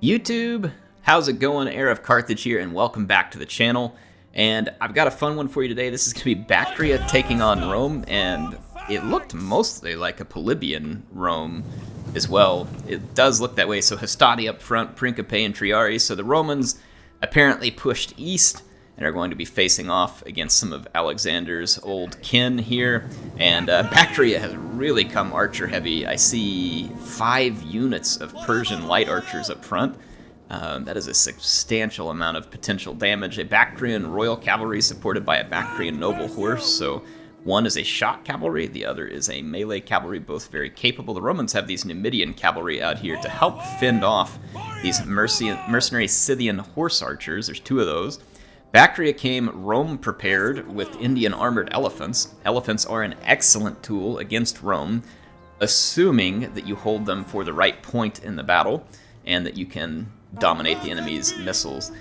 YouTube, how's it going? HeirofCarthage here, and welcome back to the channel. And I've got a fun one for you today. This is going to be Baktria taking on Rome, and it looked mostly like a Polybian Rome as well. It does look that way. So Hastati up front, Principe and Triari. So the Romans apparently pushed east and are going to be facing off against some of Alexander's old kin here. And Baktria has really come archer heavy. I see 5 units of Persian light archers up front. That is a substantial amount of potential damage. A Bactrian royal cavalry supported by a Bactrian noble horse. So one is a shot cavalry, the other is a melee cavalry, both very capable. The Romans have these Numidian cavalry out here to help fend off these mercenary Scythian horse archers. There's 2 of those. Baktria came Rome prepared with Indian armored elephants. Elephants are an excellent tool against Rome, assuming that you hold them for the right point in the battle and that you can dominate the enemy's missiles.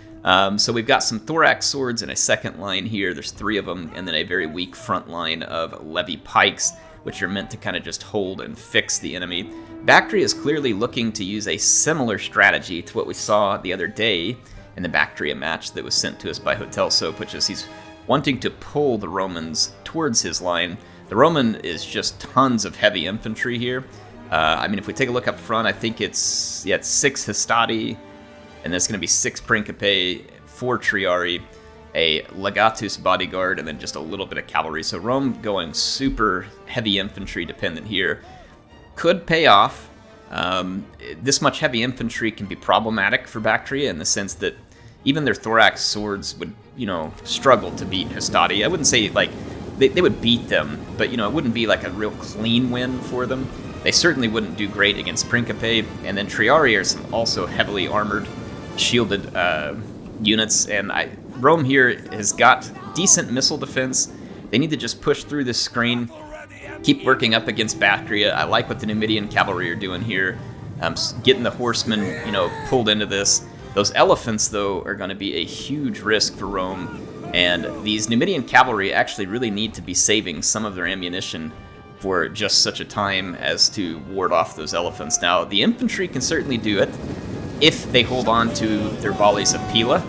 So we've got some thorax swords in a second line here. There's 3 of them, and then a very weak front line of levy pikes, which are meant to kind of just hold and fix the enemy. Baktria is clearly looking to use a similar strategy to what we saw the other day in the Baktria match that was sent to us by Hotel Soap, which is he's wanting to pull the Romans towards his line. The Roman is just tons of heavy infantry here. I mean, if we take a look up front, I think it's 6 Hastati, and there's going to be 6 Principe, 4 Triari, a Legatus bodyguard, and then just a little bit of cavalry. So Rome going super heavy infantry dependent here. Could pay off. This much heavy infantry can be problematic for Baktria in the sense that even their thorax swords would, struggle to beat Hastati. I wouldn't say, they would beat them, but, it wouldn't be like a real clean win for them. They certainly wouldn't do great against Principe, and then Triari are some also heavily armored, shielded units, and Rome here has got decent missile defense. They need to just push through this screen, keep working up against Baktria. I like what the Numidian cavalry are doing here, getting the horsemen, pulled into this. Those elephants, though, are going to be a huge risk for Rome, and these Numidian cavalry actually really need to be saving some of their ammunition for just such a time as to ward off those elephants. Now, the infantry can certainly do it if they hold on to their volleys of Pila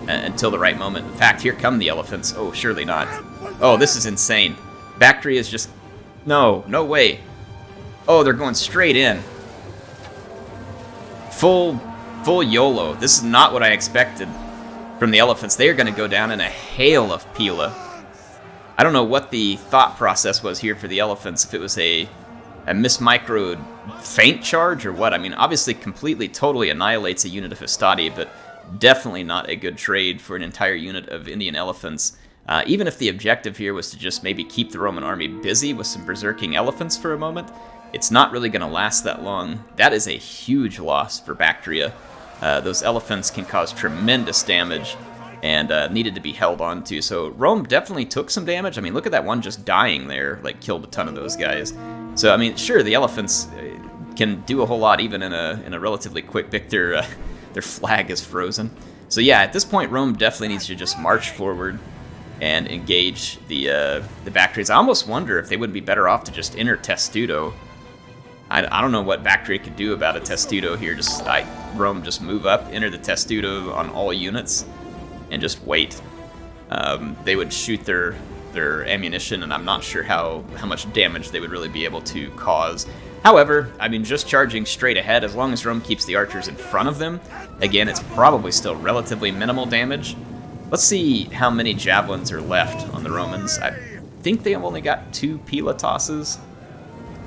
until the right moment. In fact, here come the elephants. Oh, surely not. Oh, this is insane. Baktria is just... No way. Oh, they're going straight in. Full YOLO. This is not what I expected from the elephants. They are going to go down in a hail of Pila. I don't know what the thought process was here for the elephants, if it was a mismicroed feint charge or what. I mean, obviously completely, totally annihilates a unit of Hastati, but definitely not a good trade for an entire unit of Indian elephants. Even if the objective here was to just maybe keep the Roman army busy with some berserking elephants for a moment, it's not really going to last that long. That is a huge loss for Baktria. Those elephants can cause tremendous damage and needed to be held on to. So Rome definitely took some damage. I mean, look at that one just dying there, killed a ton of those guys. So, I mean, sure, the elephants can do a whole lot even in a relatively quick pick. Their flag is frozen. So yeah, at this point, Rome definitely needs to just march forward and engage the Bactrians. I almost wonder if they wouldn't be better off to just enter Testudo. I don't know what Baktria could do about a Testudo here. Rome just move up, enter the Testudo on all units, and just wait. They would shoot their ammunition, and I'm not sure how much damage they would really be able to cause. However, I mean, just charging straight ahead, as long as Rome keeps the archers in front of them, again, it's probably still relatively minimal damage. Let's see how many javelins are left on the Romans. I think they have only got 2 Pila tosses.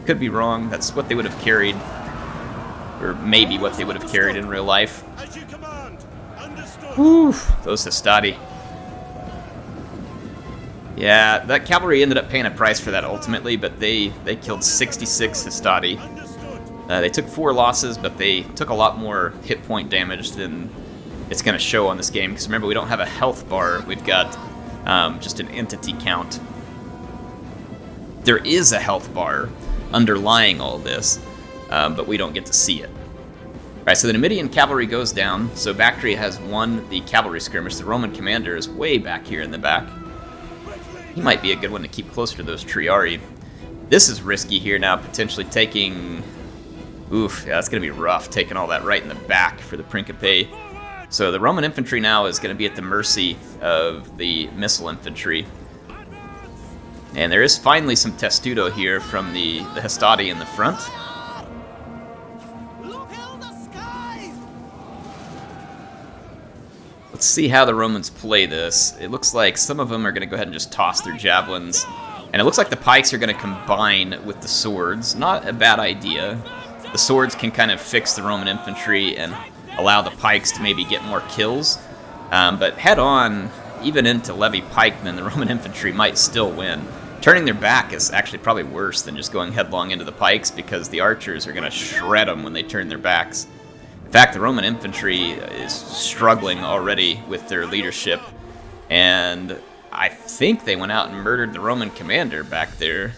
Could be wrong. That's what they would have carried, or maybe what they would have carried in real life. Whew, those Hastati. Yeah, that cavalry ended up paying a price for that ultimately, but they killed 66 Hastati. They took 4 losses, but they took a lot more hit point damage than it's going to show on this game, because remember, we don't have a health bar. We've got just an entity count. There is a health bar underlying all this, but we don't get to see it. Alright, so the Numidian cavalry goes down, so Baktria has won the cavalry skirmish. The Roman commander is way back here in the back. He might be a good one to keep closer to those Triari. This is risky here now, potentially taking Oof, yeah, that's going to be rough, taking all that right in the back for the Principe. So the Roman infantry now is going to be at the mercy of the missile infantry. And there is finally some testudo here from the Hastati in the front. Let's see how the Romans play this. It looks like some of them are going to go ahead and just toss their javelins. And it looks like the pikes are going to combine with the swords. Not a bad idea. The swords can kind of fix the Roman infantry and allow the pikes to maybe get more kills. But head on, even into levy pikemen, the Roman infantry might still win. Turning their back is actually probably worse than just going headlong into the pikes, because the archers are going to shred them when they turn their backs. In fact, the Roman infantry is struggling already with their leadership, and I think they went out and murdered the Roman commander back there.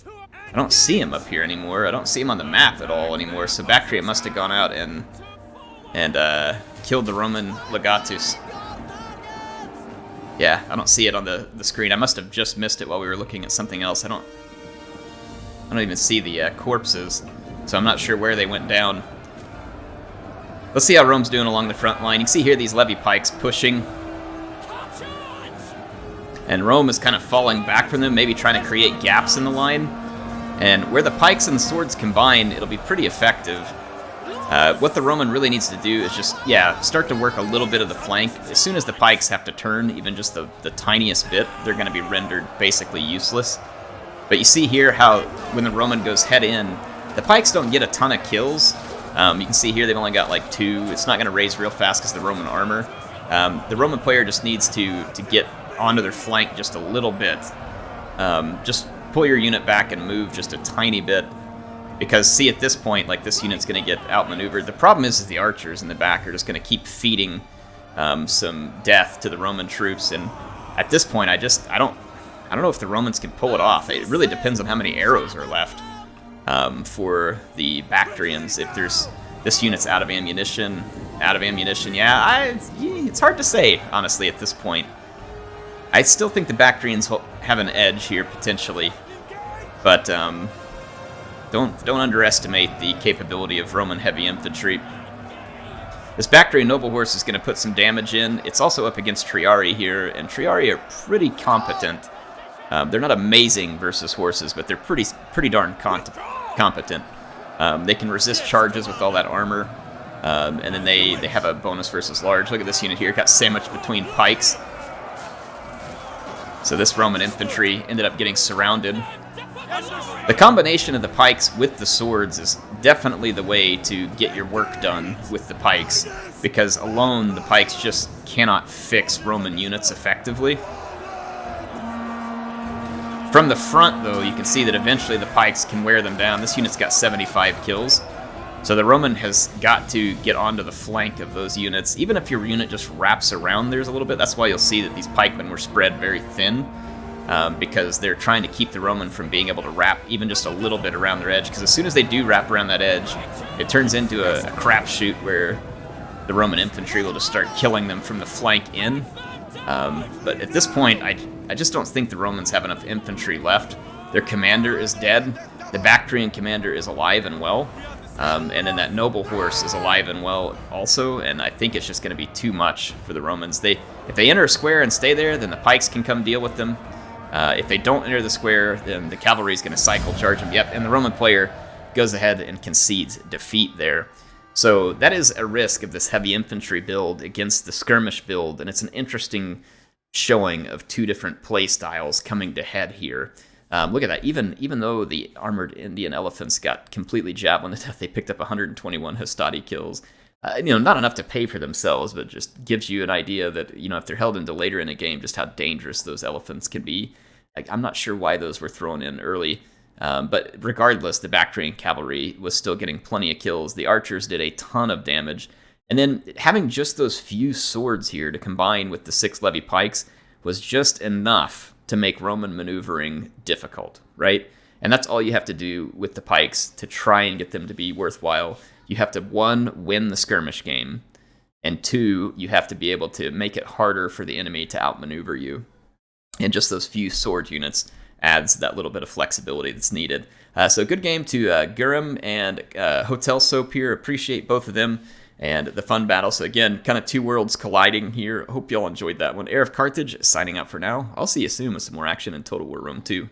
I don't see him up here anymore. I don't see him on the map at all anymore, so Baktria must have gone out and killed the Roman legatus. Yeah, I don't see it on the screen. I must have just missed it while we were looking at something else. I don't even see the corpses, so I'm not sure where they went down. Let's see how Rome's doing along the front line. You can see here these levy pikes pushing. And Rome is kind of falling back from them, maybe trying to create gaps in the line. And where the pikes and the swords combine, it'll be pretty effective. What the Roman really needs to do is just, start to work a little bit of the flank. As soon as the pikes have to turn, even just the tiniest bit, they're going to be rendered basically useless. But you see here how when the Roman goes head in, the pikes don't get a ton of kills. You can see here they've only got like 2. It's not going to raise real fast because of the Roman armor. The Roman player just needs to get onto their flank just a little bit. Just pull your unit back and move just a tiny bit. Because, see, at this point, like, this unit's going to get outmaneuvered. The problem is the archers in the back are just going to keep feeding some death to the Roman troops. And at this point, I don't know if the Romans can pull it off. It really depends on how many arrows are left for the Bactrians. If this unit's out of ammunition, it's hard to say, honestly, at this point. I still think the Bactrians have an edge here, potentially. But, don't underestimate the capability of Roman heavy infantry. This Bactrian noble horse is going to put some damage in. It's also up against Triarii here, and Triarii are pretty competent. They're not amazing versus horses, but they're pretty darn competent. They can resist charges with all that armor, and then they have a bonus versus large. Look at this unit here, got sandwiched between pikes. So this Roman infantry ended up getting surrounded. The combination of the pikes with the swords is definitely the way to get your work done with the pikes, because alone the pikes just cannot fix Roman units effectively. From the front, though, you can see that eventually the pikes can wear them down. This unit's got 75 kills, so the Roman has got to get onto the flank of those units. Even if your unit just wraps around theirs a little bit, that's why you'll see that these pikemen were spread very thin. Because they're trying to keep the Roman from being able to wrap even just a little bit around their edge, because as soon as they do wrap around that edge, it turns into a crapshoot where the Roman infantry will just start killing them from the flank in. But at this point, I just don't think the Romans have enough infantry left. Their commander is dead, the Bactrian commander is alive and well, and then that noble horse is alive and well also, and I think it's just going to be too much for the Romans. If they enter a square and stay there, then the pikes can come deal with them. If they don't enter the square, then the cavalry is going to cycle charge them. Yep, and the Roman player goes ahead and concedes defeat there. So that is a risk of this heavy infantry build against the skirmish build, and it's an interesting showing of 2 different play styles coming to head here. Look at that. Even though the armored Indian elephants got completely javelined to death, they picked up 121 Hastati kills. Not enough to pay for themselves, but just gives you an idea that, if they're held into later in a game, just how dangerous those elephants can be. I'm not sure why those were thrown in early, but regardless, the Bactrian cavalry was still getting plenty of kills. The archers did a ton of damage, and then having just those few swords here to combine with the 6 levy pikes was just enough to make Roman maneuvering difficult, right? And that's all you have to do with the pikes to try and get them to be worthwhile. You have to, 1, win the skirmish game, and 2, you have to be able to make it harder for the enemy to outmaneuver you. And just those few sword units adds that little bit of flexibility that's needed. So good game to Gurum and Hotel Soap here. Appreciate both of them and the fun battle. So again, kind of two worlds colliding here. Hope y'all enjoyed that one. HeirofCarthage signing out for now. I'll see you soon with some more action in Total War Rome 2.